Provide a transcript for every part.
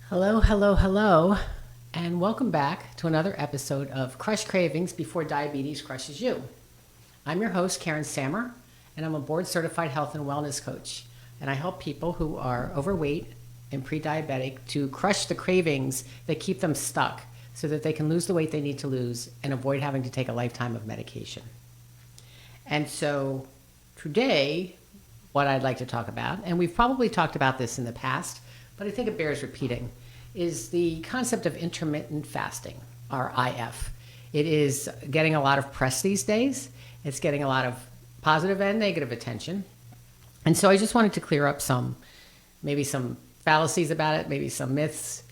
Hello, hello, hello, and welcome back to another episode of Crush Cravings Before Diabetes Crushes You. I'm your host, Karen Sammer, and I'm a board-certified health and wellness coach, and I help people who are overweight and pre-diabetic to crush the cravings that keep them stuck so that they can lose the weight they need to lose and avoid having to take a lifetime of medication. And so today, what I'd like to talk about, and we've probably talked about this in the past, but I think it bears repeating, is the concept of intermittent fasting, or IF. It is getting a lot of press these days. It's getting a lot of positive and negative attention. And so I just wanted to clear up maybe some fallacies about it, maybe some myths,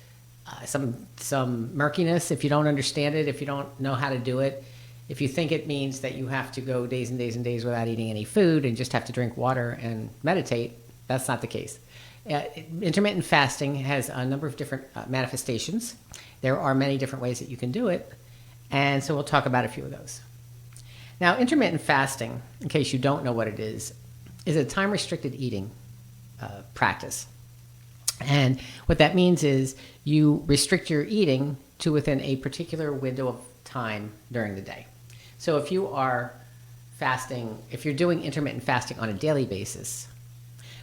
some murkiness if you don't understand it, if you don't know how to do it. If you think it means that you have to go days and days and days without eating any food and just have to drink water and meditate, that's not the case. Intermittent fasting has a number of different manifestations. There are many different ways that you can do it, and so we'll talk about a few of those. Now, intermittent fasting, in case you don't know what it is a time-restricted eating practice. And what that means is you restrict your eating to within a particular window of time during the day. So if you are fasting, if you're doing intermittent fasting on a daily basis,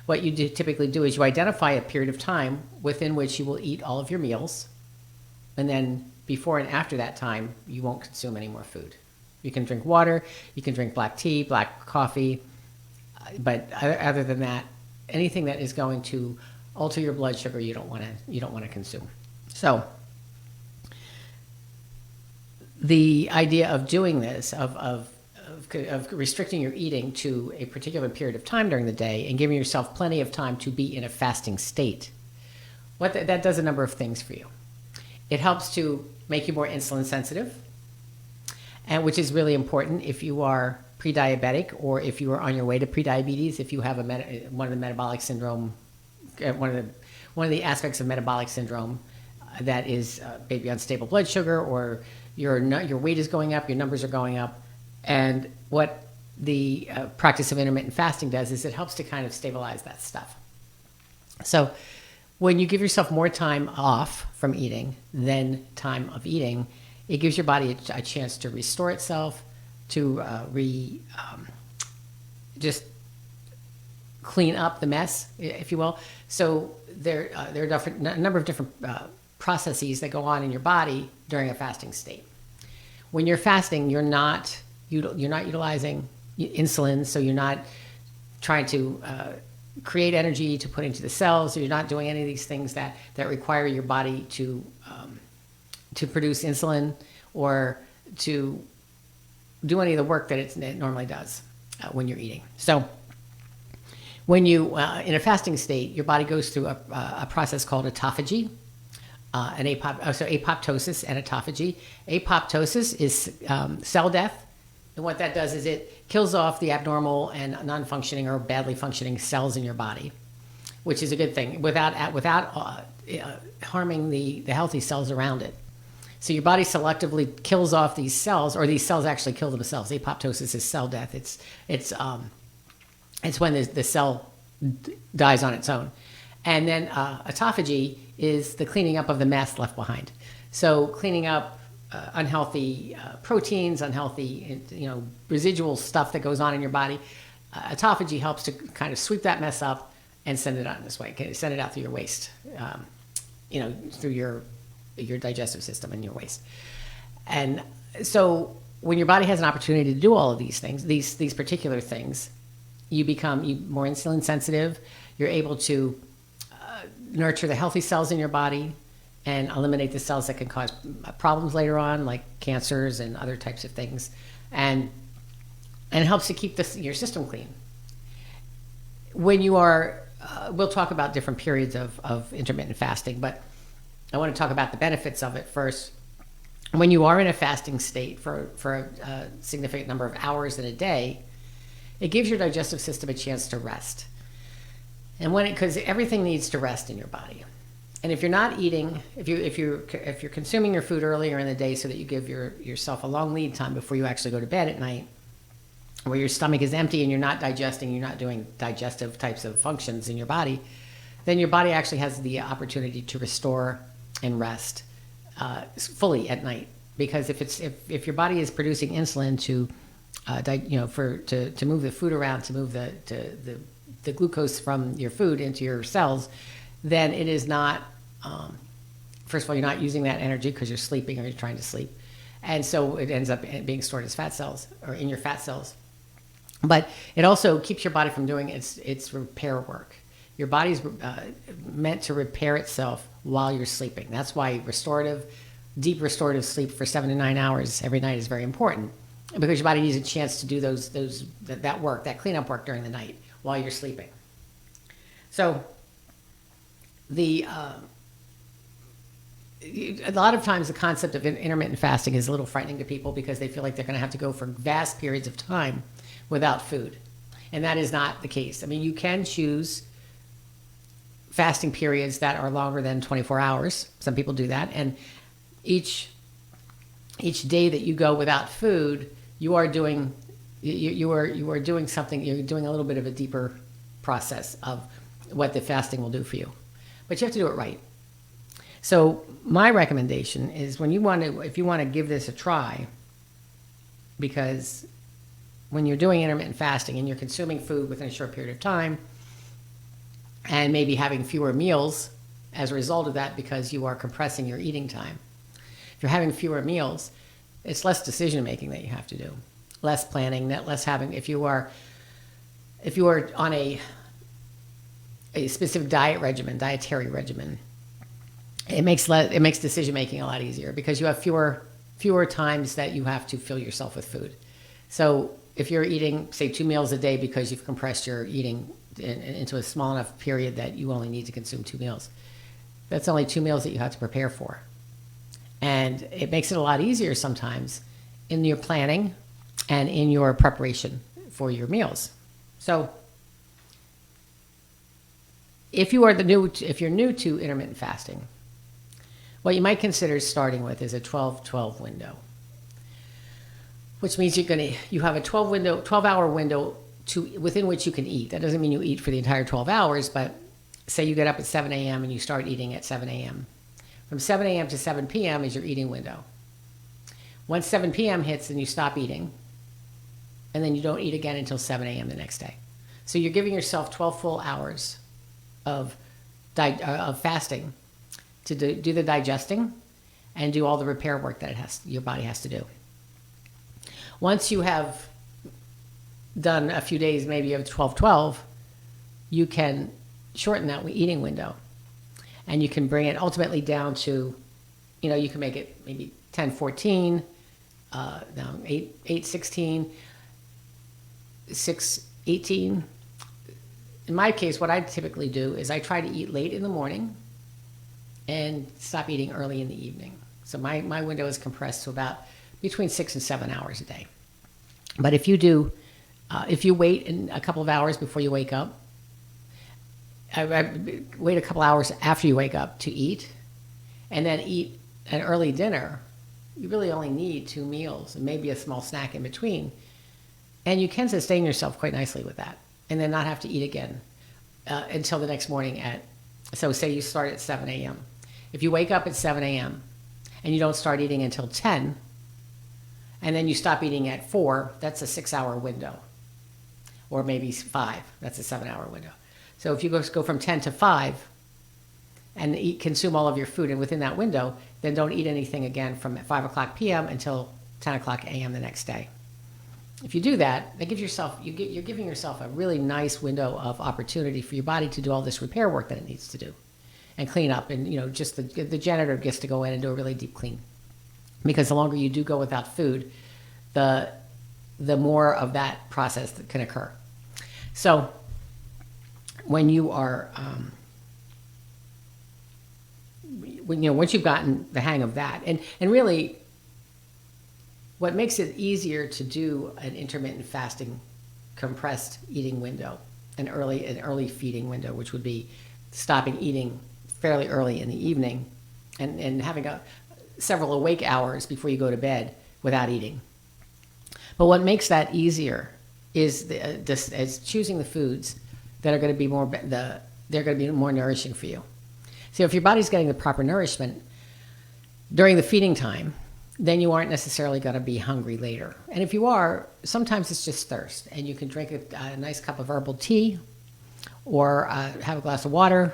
what you typically do is you identify a period of time within which you will eat all of your meals, and then before and after that time, you won't consume any more food. You can drink water, you can drink black tea, black coffee, but other than that, anything that is going to alter your blood sugar, you don't want to consume. So the idea of doing this, of restricting your eating to a particular period of time during the day and giving yourself plenty of time to be in a fasting state, that does a number of things for you. It helps to make you more insulin sensitive, and which is really important if you are pre-diabetic or if you are on your way to prediabetes, if you have one of the metabolic syndrome, one of the aspects of metabolic syndrome that is maybe unstable blood sugar, or your weight is going up, your numbers are going up. And what the practice of intermittent fasting does is it helps to kind of stabilize that stuff. So when you give yourself more time off from eating than time of eating, it gives your body a chance to restore itself, to just clean up the mess, if you will. So there are a number of different processes that go on in your body during a fasting state. When you're fasting, you're not utilizing insulin, so you're not trying to create energy to put into the cells. So you're not doing any of these things that require your body to produce insulin or to do any of the work that it normally does when you're eating. So when you in a fasting state, your body goes through a process called autophagy. Apoptosis and autophagy. Apoptosis is cell death. And what that does is it kills off the abnormal and non-functioning or badly functioning cells in your body, which is a good thing, without harming the healthy cells around it. So your body selectively kills off these cells, or these cells actually kill themselves. Apoptosis is cell death. It's when the cell dies on its own. And then autophagy is the cleaning up of the mess left behind. So cleaning up unhealthy proteins, unhealthy residual stuff that goes on in your body. Autophagy helps to kind of sweep that mess up and send it on this way. Send it out through your waste, through your digestive system and your waste. And so when your body has an opportunity to do all of these things, these particular things, you become more insulin sensitive. You're able to nurture the healthy cells in your body and eliminate the cells that can cause problems later on, like cancers and other types of things, and it helps to keep your system clean. When you are, we'll talk about different periods of intermittent fasting, but I want to talk about the benefits of it first. When you are in a fasting state for a significant number of hours in a day, it gives your digestive system a chance to rest. And because everything needs to rest in your body. And if you're not eating, if you're consuming your food earlier in the day so that you give yourself a long lead time before you actually go to bed at night, where your stomach is empty and you're not digesting, you're not doing digestive types of functions in your body, then your body actually has the opportunity to restore and rest fully at night. Because if your body is producing insulin to to move the food around, to move the glucose from your food into your cells, then it is not. First of all, you're not using that energy because you're sleeping or you're trying to sleep, and so it ends up being stored as fat cells or in your fat cells. But it also keeps your body from doing its repair work. Your body's meant to repair itself while you're sleeping. That's why deep restorative sleep for 7 to 9 hours every night is very important, because your body needs a chance to do that work, that cleanup work during the night while you're sleeping. So a lot of times the concept of intermittent fasting is a little frightening to people because they feel like they're going to have to go for vast periods of time without food. And that is not the case. I mean, you can choose fasting periods that are longer than 24 hours. Some people do that. And each day that you go without food, you are doing something. You're doing a little bit of a deeper process of what the fasting will do for you. But you have to do it right. So my recommendation is if you want to give this a try, because when you're doing intermittent fasting and you're consuming food within a short period of time and maybe having fewer meals as a result of that because you are compressing your eating time, if you're having fewer meals, it's less decision making that you have to do, less planning, less having. If you are on a specific dietary regimen, it makes decision making a lot easier because you have fewer times that you have to fill yourself with food. So if you're eating, say, 2 meals a day because you've compressed your eating into a small enough period that you only need to consume 2 meals, that's only 2 meals that you have to prepare for. And it makes it a lot easier sometimes in your planning and in your preparation for your meals. So if you're new to intermittent fasting, what you might consider starting with is a 12-12 window, which means you have a 12-hour window within which you can eat. That doesn't mean you eat for the entire 12 hours, but say you get up at 7 a.m. and you start eating at 7 a.m. From 7 a.m. to 7 p.m. is your eating window. Once 7 p.m. hits, then you stop eating, and then you don't eat again until 7 a.m. the next day. So you're giving yourself 12 full hours of fasting to do the digesting and do all the repair work that your body has to do. Once you have done a few days, maybe of 12-12, you can shorten that eating window. And you can bring it ultimately down to, you can make it maybe 10-14, 8-16, 6-18. In my case, what I typically do is I try to eat late in the morning and stop eating early in the evening. So my window is compressed to about between 6 and 7 hours a day. But if you wait a couple of hours before you wake up, I wait a couple hours after you wake up to eat, and then eat an early dinner, you really only need 2 meals and maybe a small snack in between. And you can sustain yourself quite nicely with that, and then not have to eat again until the next morning so say you start at 7 a.m. If you wake up at 7 a.m. and you don't start eating until 10, and then you stop eating at 4, that's a 6-hour window. Or maybe 5, that's a 7-hour window. So if you go from 10 to 5 and consume all of your food and within that window, then don't eat anything again from 5 o'clock p.m. until 10 o'clock a.m. the next day. If you do that, you're giving yourself a really nice window of opportunity for your body to do all this repair work that it needs to do and clean up. And, just the janitor gets to go in and do a really deep clean. Because the longer you do go without food, the more of that process that can occur. So when you are, once you've gotten the hang of that, and really what makes it easier to do an intermittent fasting compressed eating window, an early feeding window, which would be stopping eating fairly early in the evening and having several awake hours before you go to bed without eating. But what makes that easier is is choosing the foods that are going to be they're going to be more nourishing for you. So if your body's getting the proper nourishment during the feeding time, then you aren't necessarily going to be hungry later. And if you are, sometimes it's just thirst, and you can drink a nice cup of herbal tea, or have a glass of water,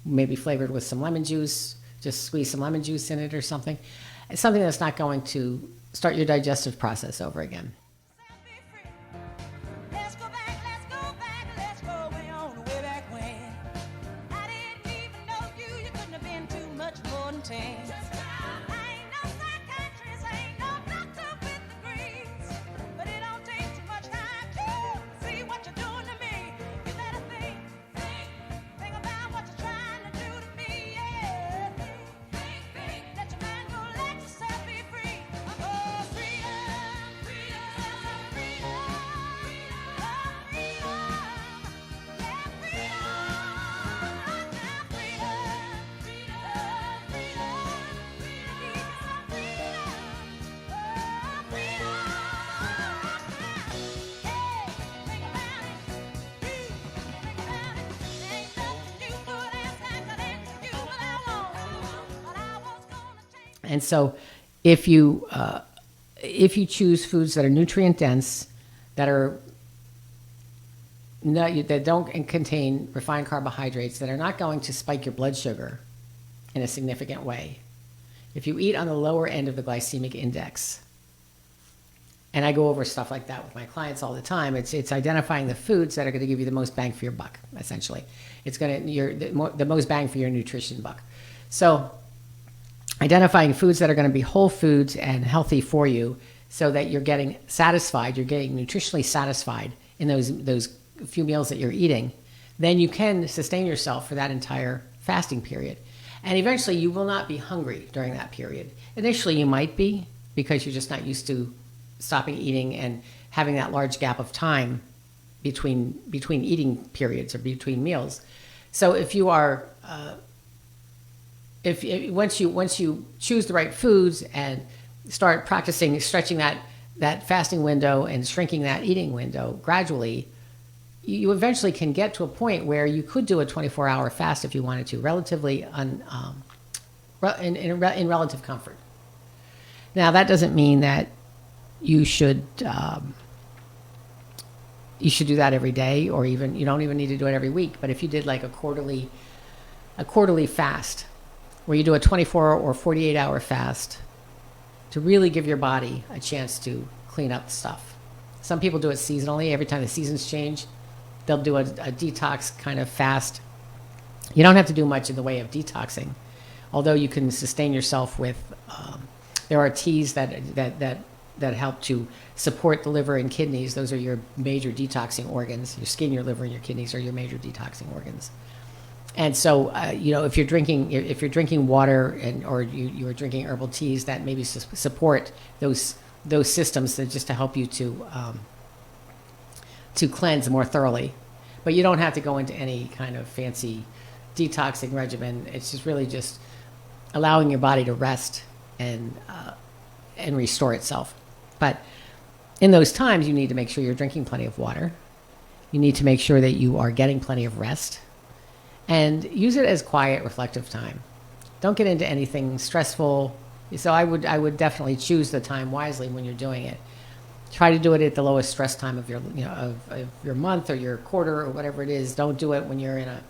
maybe flavored with some lemon juice. Just squeeze some lemon juice in it or something. It's something that's not going to start your digestive process over again. And so if you choose foods that are nutrient dense, that don't contain refined carbohydrates, that are not going to spike your blood sugar in a significant way, if you eat on the lower end of the glycemic index, and I go over stuff like that with my clients all the time, it's identifying the foods that are going to give you the most bang for your buck. Essentially, it's going to the most bang for your nutrition buck. So identifying foods that are going to be whole foods and healthy for you, so that you're getting satisfied, you're getting nutritionally satisfied in those few meals that you're eating, then you can sustain yourself for that entire fasting period. And eventually you will not be hungry during that period. Initially you might be, because you're just not used to stopping eating and having that large gap of time between eating periods or between meals. So if you are once you choose the right foods and start practicing stretching that fasting window and shrinking that eating window gradually, you eventually can get to a point where you could do a 24-hour fast if you wanted to, relatively in relative comfort. Now that doesn't mean that you should do that every day, or even you don't even need to do it every week. But if you did like a quarterly fast, where you do a 24 or 48-hour fast to really give your body a chance to clean up the stuff. Some people do it seasonally. Every time the seasons change, they'll do a detox kind of fast. You don't have to do much in the way of detoxing, although you can sustain yourself with, there are teas that help to support the liver and kidneys. Those are your major detoxing organs. Your skin, your liver, and your kidneys are your major detoxing organs. And so, if you're drinking water or you are drinking herbal teas, that maybe support those systems just to help you to cleanse more thoroughly. But you don't have to go into any kind of fancy detoxing regimen. It's just really just allowing your body to rest and restore itself. But in those times, you need to make sure you're drinking plenty of water. You need to make sure that you are getting plenty of rest. And use it as quiet, reflective time. Don't get into anything stressful. So I would definitely choose the time wisely when you're doing it. Try to do it at the lowest stress time of your of your month or your quarter or whatever it is. Don't do it when you're in a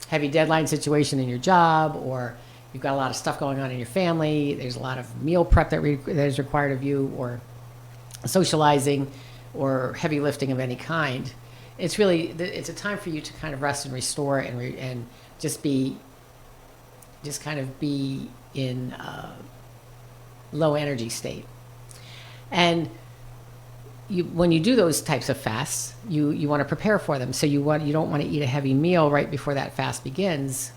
heavy deadline situation in your job, or you've got a lot of stuff going on in your family. There's a lot of meal prep that is required of you, or socializing, or heavy lifting of any kind. It's a time for you to kind of rest and restore and just kind of be in a low energy state. And when you do those types of fasts, you want to prepare for them. So you don't want to eat a heavy meal right before that fast begins.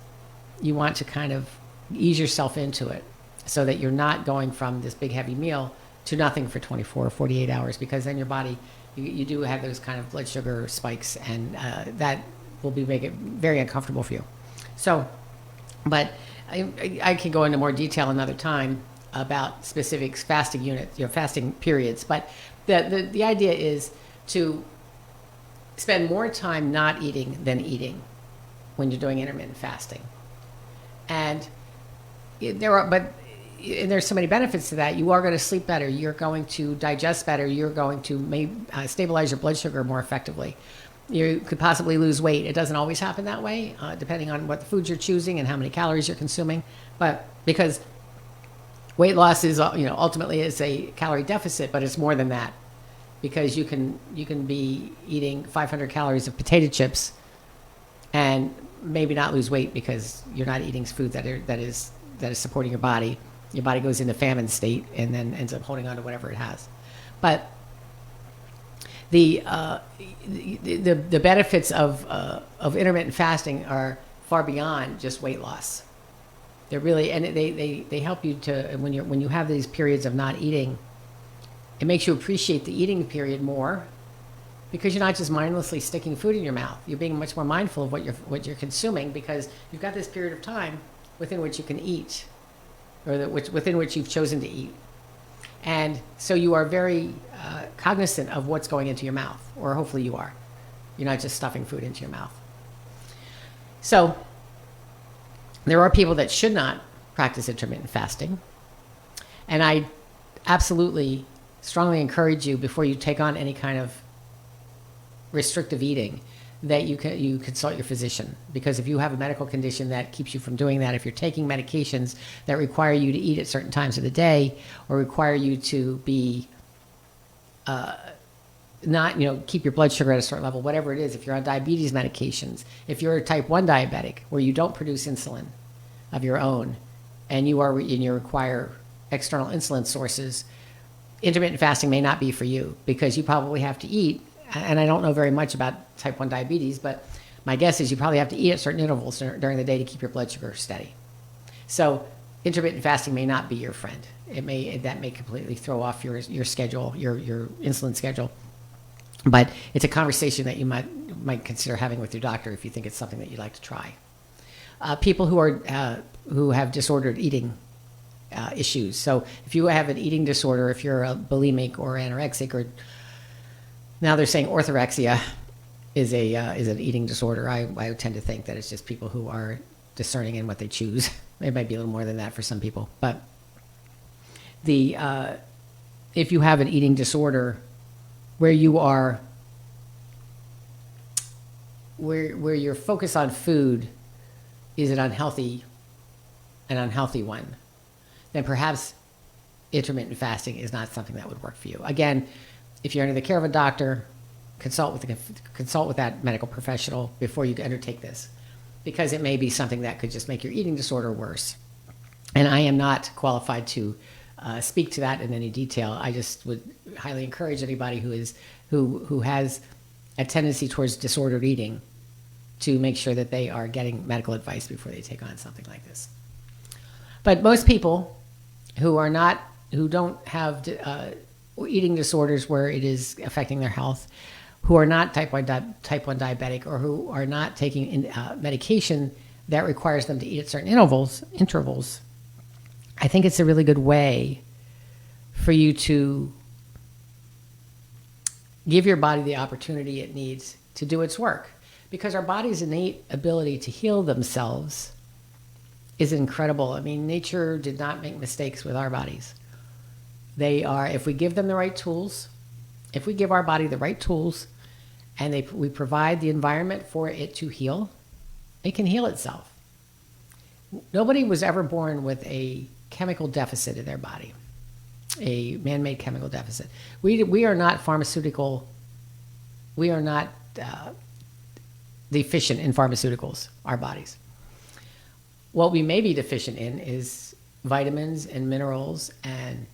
You want to kind of ease yourself into it, so that you're not going from this big heavy meal to nothing for 24 or 48 hours, because then your body, you do have those kind of blood sugar spikes, and that will make it very uncomfortable for you. So, but I can go into more detail another time about specific fasting units, fasting periods. But the idea is to spend more time not eating than eating when you're doing intermittent fasting. And there's so many benefits to that. You are going to sleep better. You're going to digest better. You're going to stabilize your blood sugar more effectively. You could possibly lose weight. It doesn't always happen that way, depending on what foods you're choosing and how many calories you're consuming. But because weight loss is, ultimately is a calorie deficit, but it's more than that. Because you can be eating 500 calories of potato chips and maybe not lose weight because you're not eating food that is supporting your body. Your body goes into famine state and then ends up holding on to whatever it has. But the benefits of intermittent fasting are far beyond just weight loss. They're really, and they help you to, when you have these periods of not eating, it makes you appreciate the eating period more, because you're not just mindlessly sticking food in your mouth. You're being much more mindful of what you're consuming, because you've got this period of time within which you can eat, or within which you've chosen to eat. And so you are very cognizant of what's going into your mouth, or hopefully you are. You're not just stuffing food into your mouth. So there are people that should not practice intermittent fasting. And I absolutely strongly encourage you, before you take on any kind of restrictive eating, that you consult your physician. Because if you have a medical condition that keeps you from doing that, if you're taking medications that require you to eat at certain times of the day, or require you to be not, keep your blood sugar at a certain level, whatever it is, if you're on diabetes medications, if you're a type 1 diabetic where you don't produce insulin of your own, and you require external insulin sources, intermittent fasting may not be for you, because you probably have to eat. And I don't know very much about type 1 diabetes, but my guess is you probably have to eat at certain intervals during the day to keep your blood sugar steady. So intermittent fasting may not be your friend. That may completely throw off your schedule, your insulin schedule. But it's a conversation that you might consider having with your doctor if you think it's something that you'd like to try. People who have disordered eating issues. So if you have an eating disorder, if you're a bulimic or anorexic, or now they're saying orthorexia is an eating disorder. I tend to think that it's just people who are discerning in what they choose. It might be a little more than that for some people. But if you have an eating disorder where your focus on food is an unhealthy one, then perhaps intermittent fasting is not something that would work for you. Again, if you're under the care of a doctor, consult with that medical professional before you undertake this, because it may be something that could just make your eating disorder worse. And I am not qualified to speak to that in any detail. I just would highly encourage anybody who has a tendency towards disordered eating to make sure that they are getting medical advice before they take on something like this. But most people who don't have eating disorders where it is affecting their health, who are not type 1 diabetic, or who are not taking medication that requires them to eat at certain intervals, I think it's a really good way for you to give your body the opportunity it needs to do its work. Because our body's innate ability to heal themselves is incredible. I mean, nature did not make mistakes with our bodies. If we give them the right tools, if we give our body the right tools, and we provide the environment for it to heal, it can heal itself. Nobody was ever born with a chemical deficit in their body, a man-made chemical deficit. We are not pharmaceutical. We are not deficient in pharmaceuticals, our bodies. What we may be deficient in is vitamins and minerals and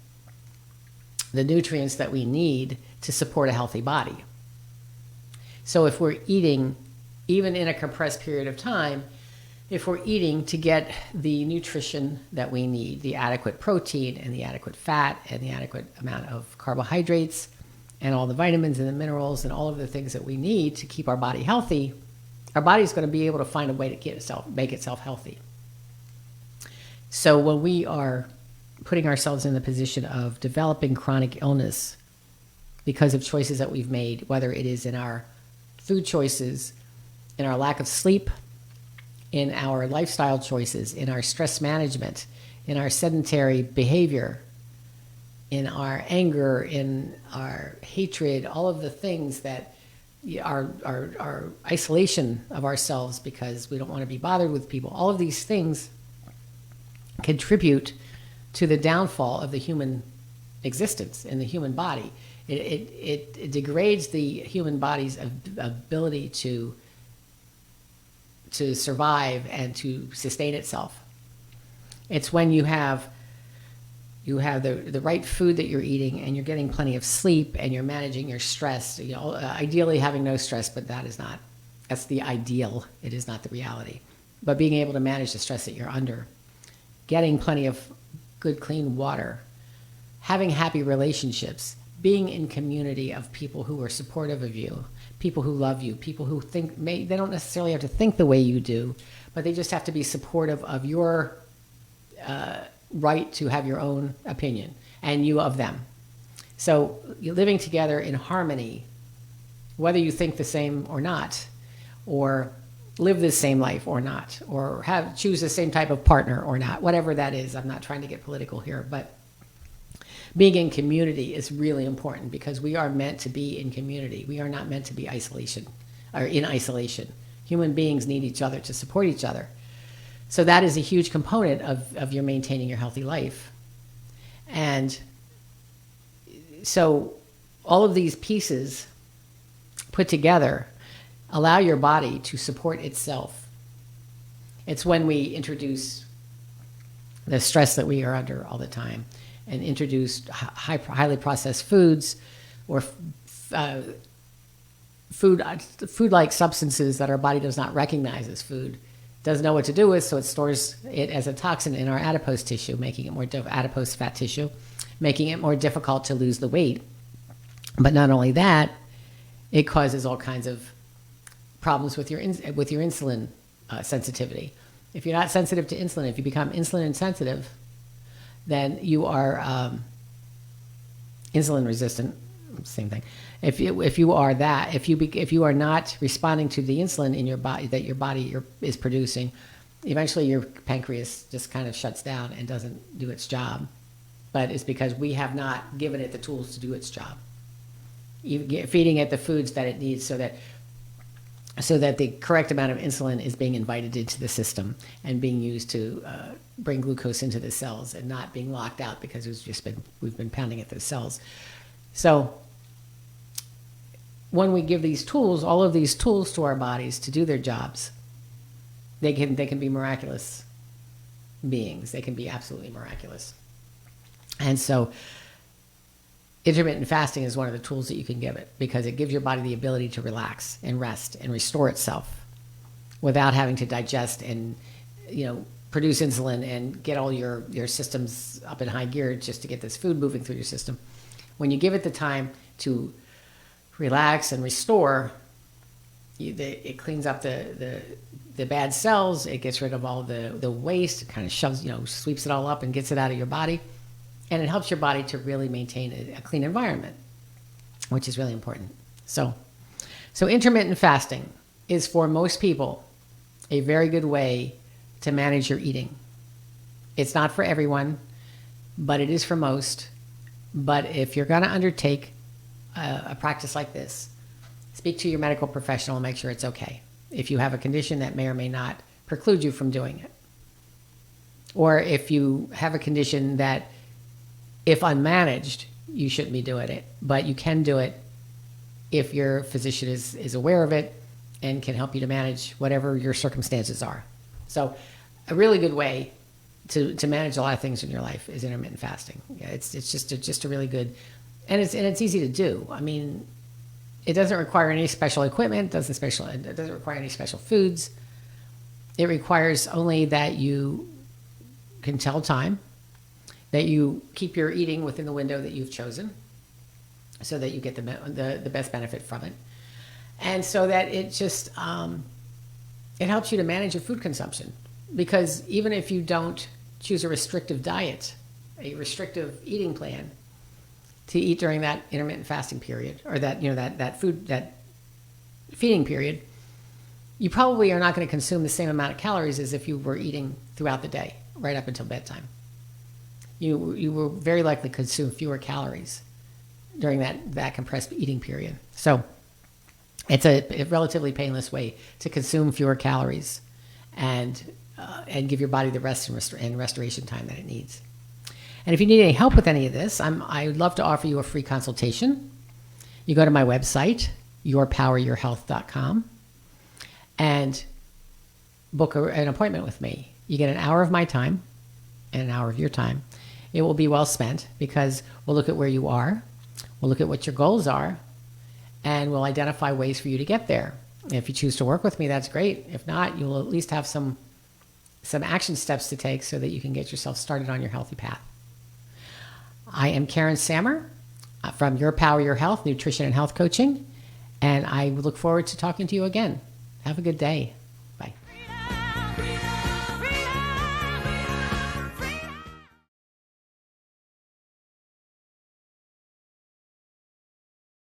the nutrients that we need to support a healthy body. So if we're eating, even in a compressed period of time, if we're eating to get the nutrition that we need, the adequate protein and the adequate fat and the adequate amount of carbohydrates and all the vitamins and the minerals and all of the things that we need to keep our body healthy, our body's going to be able to find a way to make itself healthy. So when we are putting ourselves in the position of developing chronic illness because of choices that we've made, whether it is in our food choices, in our lack of sleep, in our lifestyle choices, in our stress management, in our sedentary behavior, in our anger, in our hatred, all of the things that our isolation of ourselves because we don't want to be bothered with people, all of these things contribute to the downfall of the human existence in the human body. It degrades the human body's ability to survive and to sustain itself. It's when you have the right food that you're eating and you're getting plenty of sleep and you're managing your stress, ideally having no stress, but that's the ideal. It is not the reality. But being able to manage the stress that you're under, getting plenty of good, clean water, having happy relationships, being in community of people who are supportive of you, people who love you, people who they don't necessarily have to think the way you do, but they just have to be supportive of your right to have your own opinion and you of them. So you're living together in harmony, whether you think the same or not, or live the same life or not, or choose the same type of partner or not, whatever that is. I'm not trying to get political here, but being in community is really important because we are meant to be in community. We are not meant to be in isolation. Human beings need each other to support each other. So that is a huge component of your maintaining your healthy life. And so all of these pieces put together allow your body to support itself. It's when we introduce the stress that we are under all the time and introduce highly processed foods or food-like substances that our body does not recognize as food, doesn't know what to do with, so it stores it as a toxin in our adipose tissue, making it adipose fat tissue, making it more difficult to lose the weight. But not only that, it causes all kinds of problems with your insulin sensitivity. If you're not sensitive to insulin, if you become insulin insensitive, then you are insulin resistant. Same thing. If you are not responding to the insulin in your body that your body is producing, eventually your pancreas just kind of shuts down and doesn't do its job. But it's because we have not given it the tools to do its job. Feeding it the foods that it needs so that the correct amount of insulin is being invited into the system and being used to bring glucose into the cells and not being locked out because we've been pounding at those cells. So when we give these tools, all of these tools to our bodies to do their jobs, they can be miraculous beings. They can be absolutely miraculous. And so intermittent fasting is one of the tools that you can give it because it gives your body the ability to relax and rest and restore itself without having to digest and produce insulin and get all your systems up in high gear just to get this food moving through your system. When you give it the time to relax and restore, it cleans up the bad cells. It gets rid of all the waste. It kind of sweeps it all up and gets it out of your body. And it helps your body to really maintain a clean environment, which is really important. So intermittent fasting is for most people a very good way to manage your eating. It's not for everyone, but it is for most. But if you're going to undertake a practice like this, speak to your medical professional and make sure it's okay. If you have a condition that may or may not preclude you from doing it. Or if you have a condition that, if unmanaged, you shouldn't be doing it. But you can do it if your physician is aware of it and can help you to manage whatever your circumstances are. So a really good way to manage a lot of things in your life is intermittent fasting. Yeah, it's just a really good, and it's easy to do. I mean, it doesn't require any special equipment. It doesn't require any special foods. It requires only that you can tell time, that you keep your eating within the window that you've chosen, so that you get the best benefit from it, and so that it just it helps you to manage your food consumption. Because even if you don't choose a restrictive diet, a restrictive eating plan to eat during that intermittent fasting period, or that that food, that feeding period, you probably are not going to consume the same amount of calories as if you were eating throughout the day, right up until bedtime. You will very likely consume fewer calories during that compressed eating period. So it's a relatively painless way to consume fewer calories and give your body the rest and restoration time that it needs. And if you need any help with any of this, I would love to offer you a free consultation. You go to my website, yourpoweryourhealth.com, and book an appointment with me. You get an hour of my time and an hour of your time. It will be well spent because we'll look at where you are, we'll look at what your goals are, and we'll identify ways for you to get there. If you choose to work with me, that's great. If not, you'll at least have some action steps to take so that you can get yourself started on your healthy path. I am Karen Sammer from Your Power, Your Health, Nutrition and Health Coaching, and I look forward to talking to you again. Have a good day.